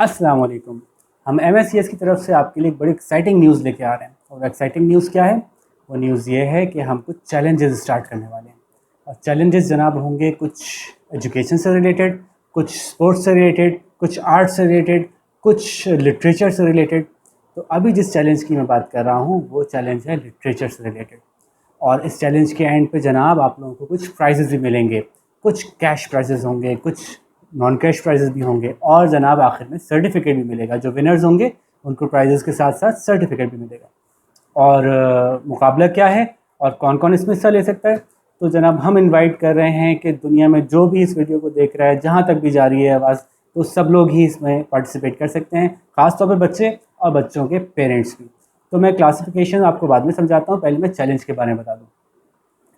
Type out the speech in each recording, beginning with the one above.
अस्सलाम वालेकुम। हम MSCS की तरफ से आपके लिए एक बड़ी एक्साइटिंग न्यूज़ लेके आ रहे हैं और एक्साइटिंग न्यूज़ क्या है? वो न्यूज़ ये है कि हम कुछ चैलेंजेस स्टार्ट करने वाले हैं और चैलेंजेस जनाब होंगे कुछ एजुकेशन से रिलेटेड, कुछ स्पोर्ट्स से रिलेटेड, कुछ आर्ट से रिलेटेड, कुछ लिटरेचर से रिलेटेड। तो अभी जिस चैलेंज की मैं बात कर रहा हूँ वो चैलेंज है लिटरेचर से रिलेटेड। और इस चैलेंज के एंड पे जनाब आप लोगों को कुछ प्राइजेज़ भी मिलेंगे, कुछ कैश प्राइजेज़ होंगे, कुछ नॉन कैश प्राइजेज़ भी होंगे और जनाब आखिर में सर्टिफिकेट भी मिलेगा। जो विनर्स होंगे उनको प्राइजेज़ के साथ साथ सर्टिफिकेट भी मिलेगा। और मुकाबला क्या है और कौन कौन इसमें हिस्सा ले सकता है? तो जनाब हम इनवाइट कर रहे हैं कि दुनिया में जो भी इस वीडियो को देख रहा है, जहाँ तक भी जा रही है आवाज़, तो सब लोग ही इसमें पार्टिसिपेट कर सकते हैं, ख़ास तौर पे बच्चे और बच्चों के पेरेंट्स भी। तो मैं क्लासिफिकेशन आपको बाद में समझाता हूँ, पहले मैं चैलेंज के बारे में बता दूँ।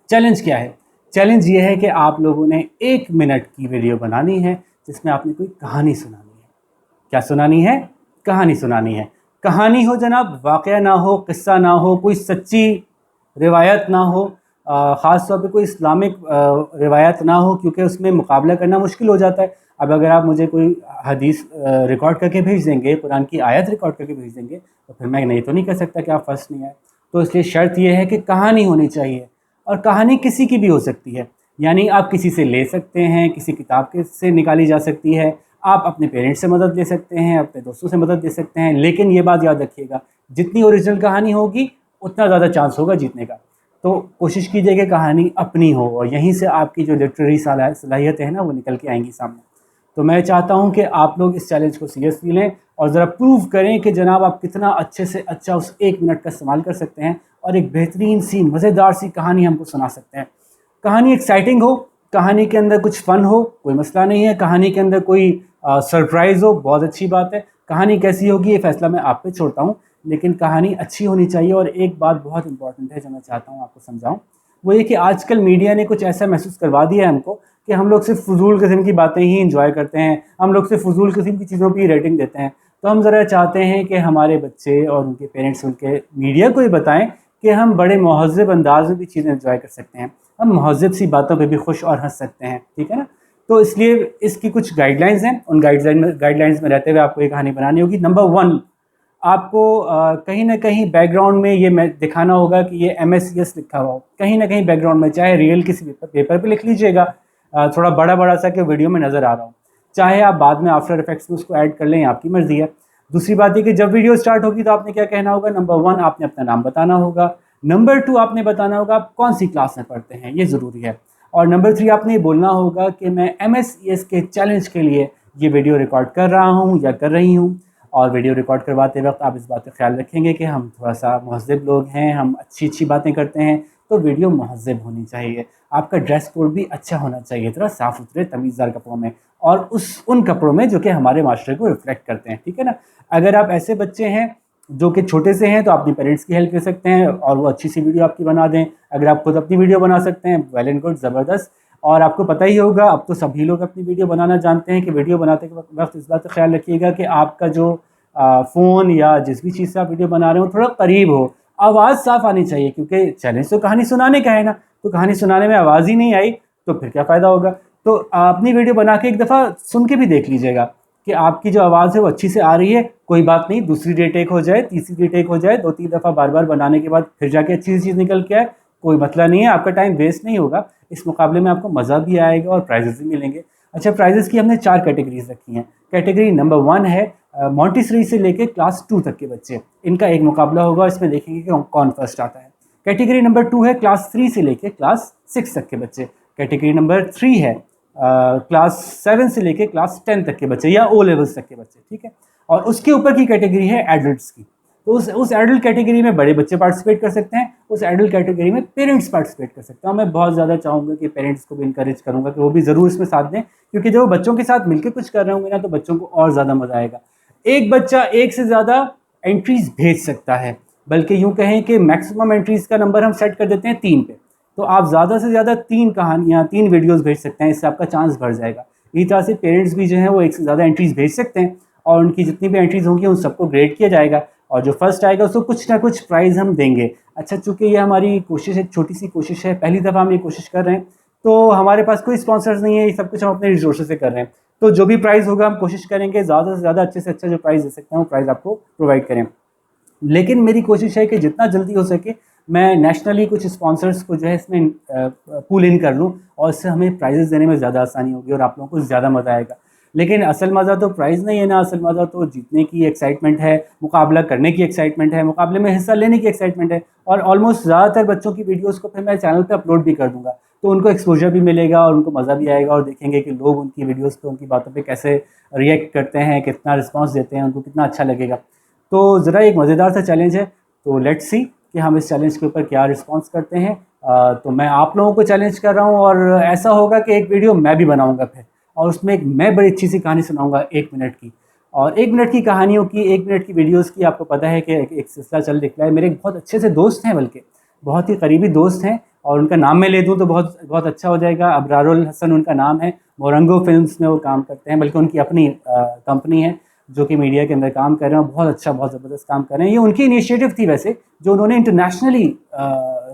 चैलेंज क्या है? चैलेंज ये है कि आप लोगों ने 1 मिनट की वीडियो बनानी है जिसमें आपने कोई कहानी सुनानी है। क्या सुनानी है? कहानी सुनानी है। कहानी हो जनाब, वाक़या ना हो, किस्सा ना हो, कोई सच्ची रिवायत ना हो, ख़ास तौर पे कोई इस्लामिक रिवायत ना हो, क्योंकि उसमें मुकाबला करना मुश्किल हो जाता है। अब अगर आप मुझे कोई हदीस रिकॉर्ड करके भेज देंगे, कुरान की आयत रिकॉर्ड करके भेज देंगे, तो फिर मैं नहीं तो नहीं कह सकता कि आप फर्स्ट नहीं आए। तो इसलिए शर्त ये है कि कहानी होनी चाहिए और कहानी किसी की भी हो सकती है। यानी आप किसी से ले सकते हैं, किसी किताब के से निकाली जा सकती है, आप अपने पेरेंट्स से मदद ले सकते हैं, अपने दोस्तों से मदद ले सकते हैं, लेकिन ये बात याद रखिएगा, जितनी ओरिजिनल कहानी होगी उतना ज़्यादा चांस होगा जीतने का। तो कोशिश कीजिए कि कहानी अपनी हो और यहीं से आपकी जो लिटरेरी सलाहियतें हैं ना वो निकल के आएंगी सामने। तो मैं चाहता हूं कि आप लोग इस चैलेंज को सीरियसली लें और ज़रा प्रूव करें कि जनाब आप कितना अच्छे से अच्छा उस 1 मिनट का इस्तेमाल कर सकते हैं और एक बेहतरीन सी मज़ेदार सी कहानी हमको सुना सकते हैं। कहानी एक्साइटिंग हो, कहानी के अंदर कुछ फ़न हो, कोई मसला नहीं है, कहानी के अंदर कोई सरप्राइज़ हो, बहुत अच्छी बात है। कहानी कैसी होगी ये फ़ैसला मैं आप पे छोड़ता हूँ, लेकिन कहानी अच्छी होनी चाहिए। और एक बात बहुत इंपॉर्टेंट है जो मैं चाहता हूँ आपको समझाऊँ, वो ये कि आजकल मीडिया ने कुछ ऐसा महसूस करवा दिया है हमको कि हम लोग सिर्फ फ़ुज़ूल किस्म की बातें ही एंजॉय करते हैं, हम लोग सिर्फ फ़ुज़ूल किस्म की चीज़ों की रेटिंग देते हैं। तो हम ज़रा चाहते हैं कि हमारे बच्चे और उनके पेरेंट्स उनके मीडिया को ही बताएं कि हम बड़े महज़्ज़ब अंदाज में भी चीज़ें एंजॉय कर सकते हैं, हम महज़्ज़ब सी बातों पे भी खुश और हंस सकते हैं, ठीक है ना? तो इसलिए इसकी कुछ गाइडलाइंस हैं, उन गाइडलाइंस में रहते हुए आपको ये कहानी बनानी होगी। नंबर 1, आपको कहीं न कहीं बैकग्राउंड में ये मैं दिखाना होगा कि ये MSCS लिखा हुआ हो, कहीं न कहीं बैकग्राउंड में, चाहे रियल किसी पेपर पे लिख लीजिएगा, थोड़ा बड़ा-बड़ा सा कि वीडियो में नज़र आ रहा हो, चाहे आप बाद में आफ्टर इफेक्ट्स में उसको ऐड कर लें, आपकी मर्ज़ी है। दूसरी बात ये कि जब वीडियो स्टार्ट होगी तो आपने क्या कहना होगा? नंबर 1 आपने अपना नाम बताना होगा, नंबर 2 आपने बताना होगा आप कौन-सी क्लास में पढ़ते हैं, ये ज़रूरी है, और नंबर 3 आपने ये बोलना होगा कि मैं MSCS के चैलेंज के लिए ये वीडियो रिकॉर्ड कर रहा हूँ या कर रही हूँ। और वीडियो रिकॉर्ड करवाते वक्त आप इस बात का ख्याल रखेंगे कि हम थोड़ा-सा महज़्ज़ब लोग हैं, हम अच्छी-अच्छी बातें करते हैं, तो वीडियो महज़्ज़ब होनी चाहिए। आपका ड्रेस कोड भी अच्छा होना चाहिए, थोड़ा साफ़-सुथरे तमीज़दार कपड़ों में और उन कपड़ों में जो कि हमारे माशरे को रिफ्लेक्ट करते हैं, ठीक है ना? अगर आप ऐसे बच्चे हैं जो कि छोटे से हैं तो अपने पेरेंट्स की हेल्प ले सकते हैं और वो अच्छी सी वीडियो आपकी बना दें। अगर आप खुद अपनी वीडियो बना सकते हैं, वेल एंड गुड, ज़बरदस्त। और आपको पता ही होगा, अब तो सभी लोग अपनी वीडियो बनाना जानते हैं कि वीडियो बनाते के वक्त इस बात का ख्याल रखिएगा कि आपका जो फ़ोन या जिस भी चीज़ से आप वीडियो बना रहे हो थोड़ा करीब हो, आवाज़ साफ़ आनी चाहिए, क्योंकि चैलेंज तो कहानी सुनाने का है ना, तो कहानी सुनाने में आवाज़ ही नहीं आई तो फिर क्या फ़ायदा होगा। तो अपनी वीडियो बना के एक दफ़ा सुन के भी देख लीजिएगा कि आपकी जो आवाज़ है वो अच्छी से आ रही है। कोई बात नहीं, दूसरी रीटेक हो जाए, तीसरी रीटेक हो जाए, 2-3 दफ़ा बार-बार बनाने के बाद फिर जाके अच्छी सी चीज़ निकल के आए, कोई मसला नहीं है, आपका टाइम वेस्ट नहीं होगा। इस मुकाबले में आपको मज़ा भी आएगा और प्राइज़ेज़ भी मिलेंगे। अच्छा, प्राइज़ेज़ की हमने 4 कैटेगरीज़ रखी हैं। कैटेगरी नंबर 1 है मॉन्टेसरी से लेके क्लास 2 तक के बच्चे, इनका एक मुकाबला होगा, इसमें देखेंगे कि कौन फर्स्ट आता है। कैटेगरी नंबर 2 है क्लास 3 से लेके क्लास 6 तक के बच्चे। कैटेगरी नंबर 3 है क्लास 7 से लेके क्लास 10 तक के बच्चे या ओ लेवल्स तक के बच्चे, ठीक है। और उसके ऊपर की कैटेगरी है एडल्ट्स की। तो उस एडल्ट कैटेगरी में बड़े बच्चे पार्टिसिपेट कर सकते हैं, उस एडल्ट कैटेगरी में पेरेंट्स पार्टिसिपेट कर सकते हैं। और मैं बहुत ज़्यादा चाहूँगा कि पेरेंट्स को भी इनकरेज करूँगा कि वो भी ज़रूर इसमें साथ दें, क्योंकि जब वो बच्चों के साथ मिलकर कुछ कर रहे होंगे ना तो बच्चों को और ज़्यादा मज़ा आएगा। एक बच्चा एक से ज़्यादा एंट्रीज़ भेज सकता है, बल्कि यूँ कहें कि मैक्सिमम एंट्रीज़ का नंबर हम सेट कर देते हैं 3 पे। तो आप ज़्यादा से ज़्यादा 3 कहानियाँ, 3 वीडियोज़ भेज सकते हैं, इससे आपका चांस बढ़ जाएगा। इसी तरह से पेरेंट्स भी जो हैं वो एक से ज़्यादा एंट्रीज़ भेज सकते हैं और उनकी जितनी भी एंट्रीज़ होंगी उन सबको ग्रेड किया जाएगा और जो फर्स्ट आएगा उसको कुछ ना कुछ प्राइज़ हम देंगे। अच्छा, चूँकि ये हमारी कोशिश एक छोटी सी कोशिश है, पहली दफ़ा हम ये कोशिश कर रहे हैं, तो हमारे पास कोई स्पॉन्सर्स नहीं है, ये सब कुछ हम अपने रिसोर्सेज से कर रहे हैं। तो जो भी प्राइस होगा हम कोशिश करेंगे ज़्यादा से ज़्यादा अच्छे से अच्छा जो प्राइस दे सकते हैं वो प्राइस आपको प्रोवाइड करें। लेकिन मेरी कोशिश है कि जितना जल्दी हो सके मैं नेशनली कुछ स्पॉन्सर्स को जो है इसमें पुल इन कर लूँ, और इससे हमें प्राइजेस देने में ज़्यादा आसानी होगी और आप लोगों को ज़्यादा मज़ा आएगा। लेकिन असल मज़ा तो प्राइज़ नहीं है ना, असल मज़ा तो जीतने की एक्साइटमेंट है, मुकाबला करने की एक्साइटमेंट है, मुकाबले में हिस्सा लेने की एक्साइटमेंट है। और ऑलमोस्ट ज़्यादातर बच्चों की वीडियोज़ को फिर मैं चैनल पर अपलोड भी कर दूँगा, तो उनको एक्सपोजर भी मिलेगा और उनको मज़ा भी आएगा, और देखेंगे कि लोग उनकी वीडियोज़ पे, उनकी बातों पे कैसे रिएक्ट करते हैं, कितना रिस्पॉन्स देते हैं, उनको कितना अच्छा लगेगा। तो ज़रा एक मज़ेदार सा चैलेंज है, तो लेट्स सी कि हम इस चैलेंज के ऊपर क्या रिस्पॉन्स करते हैं। तो मैं आप लोगों को चैलेंज कर रहा हूँ, और ऐसा होगा कि एक वीडियो मैं भी बनाऊँगा फिर, और उसमें एक मैं बड़ी अच्छी सी कहानी सुनाऊँगा 1 मिनट की। और 1 मिनट की कहानियों की, 1 मिनट की वीडियोज़ की आपको पता है कि एक सिलसिला चल निकला है। मेरे एक बहुत अच्छे से दोस्त हैं, बल्कि बहुत ही करीबी दोस्त हैं, और उनका नाम मैं ले दूँ तो बहुत बहुत अच्छा हो जाएगा। अबरारुल हसन उनका नाम है, मोरंगो फिल्म्स में वो काम करते हैं, बल्कि उनकी अपनी कंपनी है जो कि मीडिया के अंदर काम कर रहे हैं, बहुत अच्छा, बहुत ज़बरदस्त काम कर रहे हैं। ये उनकी इनिशिएटिव थी वैसे, जो उन्होंने इंटरनेशनली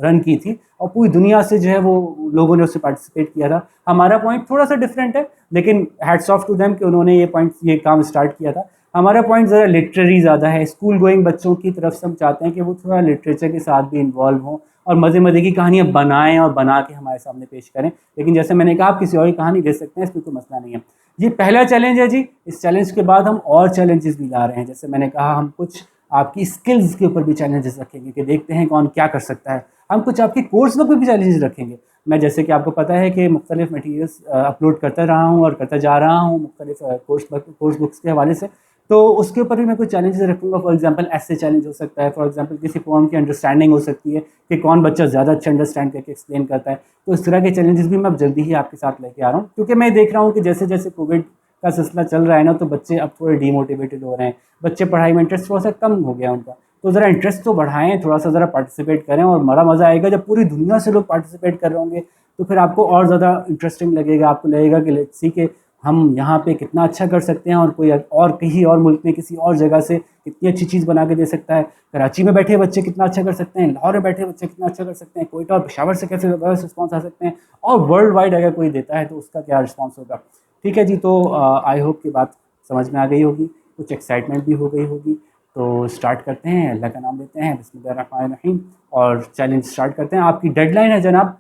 रन की थी, और पूरी दुनिया से जो है वो लोगों ने उससे पार्टिसिपेट किया था। हमारा पॉइंट थोड़ा सा डिफरेंट है, लेकिन हैट्स ऑफ टू देम कि उन्होंने ये काम स्टार्ट किया था। हमारा पॉइंट ज़रा लिटरेरी ज़्यादा है, स्कूल गोइंग बच्चों की तरफ से हम चाहते हैं कि वो थोड़ा लिटरेचर के साथ भी इन्वॉल्व हों, और मज़े मज़े की कहानियाँ बनाएं और बना के हमारे सामने पेश करें। लेकिन जैसे मैंने कहा, आप किसी और की कहानी दे सकते हैं, इसमें कोई मसला नहीं है। ये पहला चैलेंज है जी। इस चैलेंज के बाद हम और चैलेंजेस भी ला रहे हैं। जैसे मैंने कहा, हम कुछ आपकी स्किल्स के ऊपर भी चैलेंजेस रखेंगे कि देखते हैं कौन क्या कर सकता है। हम कुछ आपकी कोर्स में भी चैलेंजेस रखेंगे। मैं, जैसे कि आपको पता है कि मुख्तलिफ मटीरियल्स अपलोड करता रहा हूँ और करता जा रहा हूँ मुख्तलिफ कोर्स बुक्स के हवाले से, तो उसके ऊपर भी मैं कुछ चैलेंजेस रखूँगा। फॉर एग्जांपल ऐसे चैलेंज हो सकता है, फॉर एग्जांपल किसी पोएम की अंडरस्टैंडिंग हो सकती है कि कौन बच्चा ज़्यादा अच्छा अंडरस्टैंड करके एक्सप्लेन करता है। तो इस तरह के चैलेंजेस भी मैं अब जल्दी ही आपके साथ लेके आ रहा हूँ, क्योंकि मैं देख रहा हूँ कि जैसे जैसे कोविड का सिलसिला चल रहा है ना, तो बच्चे अब थोड़े डीमोटिवेटेड हो रहे हैं, बच्चे पढ़ाई में इंटरेस्ट थोड़ा सा कम हो गया उनका। तो ज़रा इंटरेस्ट तो बढ़ाएं, थोड़ा सा ज़रा पार्टिसिपेट करें, और बड़ा मज़ा आएगा जब पूरी दुनिया से लोग पार्टिसिपेट कर रहे होंगे, तो फिर आपको और ज़्यादा इंटरेस्टिंग लगेगा। आपको लगेगा कि लेट्स सी के हम यहाँ पे कितना अच्छा कर सकते हैं, और कोई और कहीं और मुल्क में किसी और जगह से कितनी अच्छी चीज़ बना के दे सकता है। कराची में बैठे बच्चे कितना अच्छा कर सकते हैं, लाहौर में बैठे बच्चे कितना अच्छा कर सकते हैं, कोयटा और पेशावर से कैसे ज़बरदस्त रिस्पॉन्स आ सकते हैं, और वर्ल्ड वाइड अगर कोई देता है तो उसका क्या रिस्पॉन्स होगा। ठीक है जी। तो आई होप कि बात समझ में आ गई होगी, कुछ एक्साइटमेंट भी हो गई होगी। तो स्टार्ट करते हैं, अल्लाह का नाम लेते हैं, बिस्मिल्लाहिर्रहमानिर्रहीम, और चैलेंज स्टार्ट करते हैं। आपकी डेडलाइन है जनाब,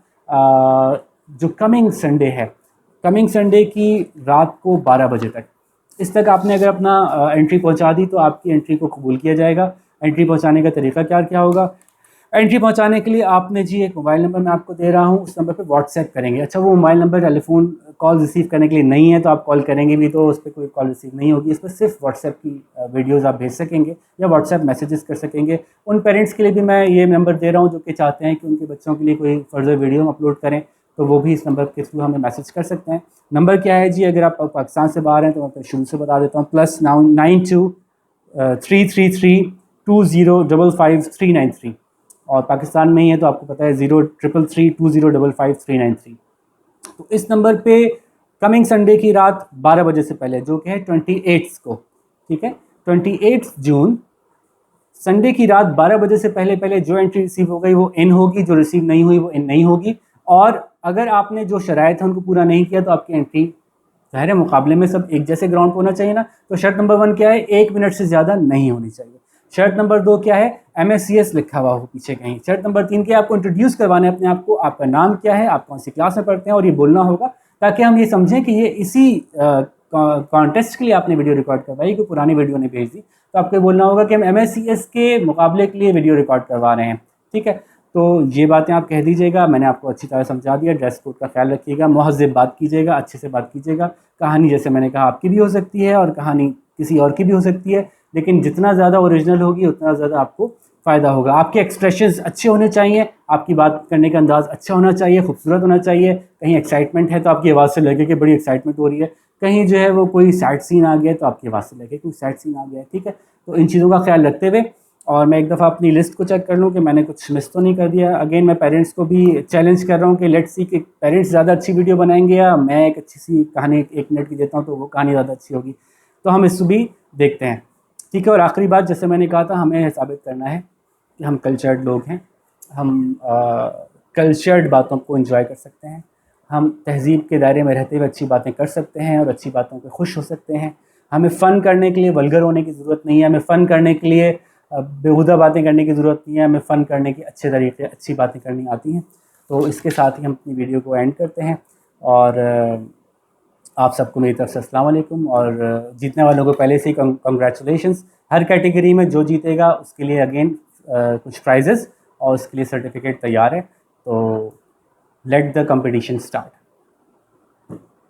जो कमिंग संडे है, कमिंग संडे की रात को 12 बजे तक, इस तक आपने अगर अपना एंट्री पहुंचा दी तो आपकी एंट्री को कबूल किया जाएगा। एंट्री पहुंचाने का तरीका क्या क्या होगा? एंट्री पहुंचाने के लिए आपने जी एक मोबाइल नंबर मैं आपको दे रहा हूं, उस नंबर पे व्हाट्सएप करेंगे। अच्छा, वो mobile number telephone call receive करने के लिए नहीं है, तो आप कॉल करेंगे भी तो उस पर कोई कॉल रिसीव नहीं होगी। इस पर सिर्फ व्हाट्सएप की वीडियोज़ आप भेज सकेंगे या व्हाट्सएप मैसेजेस कर सकेंगे। उन पेरेंट्स के लिए भी मैं ये नंबर दे रहा हूँ जो कि चाहते हैं कि उनके बच्चों के लिए कोई फर्दर वीडियो हम अपलोड करें, तो वो भी इस नंबर के थ्रू हमें मैसेज कर सकते हैं। नंबर क्या है जी? अगर आप पाकिस्तान से बाहर हैं तो मैं शुरू से बता देता हूँ, +92 333 20555393, और पाकिस्तान में ही है तो आपको पता है 033320555393। तो इस नंबर पे कमिंग संडे की रात 12 बजे से पहले, जो कि है 28 को, ठीक है, 28 जून, संडे की रात 12 बजे से पहले पहले जो एंट्री रिसीव हो गई वो इन होगी, जो रिसीव नहीं हुई वो इन नहीं होगी। और अगर आपने जो शराइत है उनको पूरा नहीं किया तो आपकी एंट्री, ज़ाहिर है मुकाबले में सब एक जैसे ग्राउंड पर होना चाहिए ना, तो शर्त नंबर 1 क्या है? 1 मिनट से ज़्यादा नहीं होनी चाहिए। शर्त नंबर 2 क्या है? MSCS लिखा हुआ हो पीछे कहीं। शर्त नंबर 3 क्या है? आपको इंट्रोड्यूस करवाना है अपने आप को, आपका नाम क्या है, आप कौन सी क्लास में पढ़ते हैं, और ये बोलना होगा ताकि हम ये समझें कि ये इसी कॉन्टेस्ट के लिए आपने वीडियो रिकॉर्ड करवाई, कोई पुरानी वीडियो नहीं भेज दी। तो आपको बोलना होगा कि हम MSCS के मुकाबले के लिए वीडियो रिकॉर्ड करवा रहे हैं, ठीक है। तो ये बातें आप कह दीजिएगा, मैंने आपको अच्छी तरह समझा दिया। ड्रेस कोड का ख्याल रखिएगा, मुहज़्ज़ब बात कीजिएगा, अच्छे से बात कीजिएगा। कहानी जैसे मैंने कहा आपकी भी हो सकती है और कहानी किसी और की भी हो सकती है, लेकिन जितना ज़्यादा ओरिजिनल होगी उतना ज़्यादा आपको फ़ायदा होगा। आपके एक्सप्रेशंस अच्छे होने चाहिए, आपकी बात करने का अंदाज़ अच्छा होना चाहिए, खूबसूरत होना चाहिए। कहीं एक्साइटमेंट है तो आपकी आवाज़ से लगे कि बड़ी एक्साइटमेंट हो रही है, कहीं जो है वो कोई सैड सीन आ गया तो आपकी आवाज़ से लगे कोई सैड सीन आ गया है, ठीक है। तो इन चीज़ों का ख्याल रखते हुए, और मैं एक दफ़ा अपनी लिस्ट को चेक कर लूँ कि मैंने कुछ मिस तो नहीं कर दिया। अगेन मैं पेरेंट्स को भी चैलेंज कर रहा हूँ कि लेट्स सी कि पेरेंट्स ज़्यादा अच्छी वीडियो बनाएंगे या मैं एक अच्छी सी कहानी 1 मिनट की देता हूँ तो वो कहानी ज़्यादा अच्छी होगी। तो हम इसको भी देखते हैं, ठीक है। और आखिरी बात, जैसे मैंने कहा था, हमें साबित करना है कि हम कल्चर्ड लोग हैं, हम कल्चर्ड बातों को एंजॉय कर सकते हैं, हम तहज़ीब के दायरे में रहते हुए अच्छी बातें कर सकते हैं और अच्छी बातों पे खुश हो सकते हैं। हमें फ़न करने के लिए वल्गर होने की ज़रूरत नहीं है, हमें फ़न करने के लिए बेहुदा बातें करने की ज़रूरत नहीं है, हमें फ़न करने की अच्छे तरीके अच्छी बातें करनी आती हैं। तो इसके साथ ही हम अपनी वीडियो को एंड करते हैं और आप सबको मेरी तरफ से अस्सलाम वालेकुम। और जीतने वालों को पहले से ही कंग्रेचुलेशंस। हर कैटेगरी में जो जीतेगा उसके लिए अगेन कुछ प्राइजेस और उसके लिए सर्टिफिकेट तैयार है। तो लेट द कंपटीशन स्टार्ट।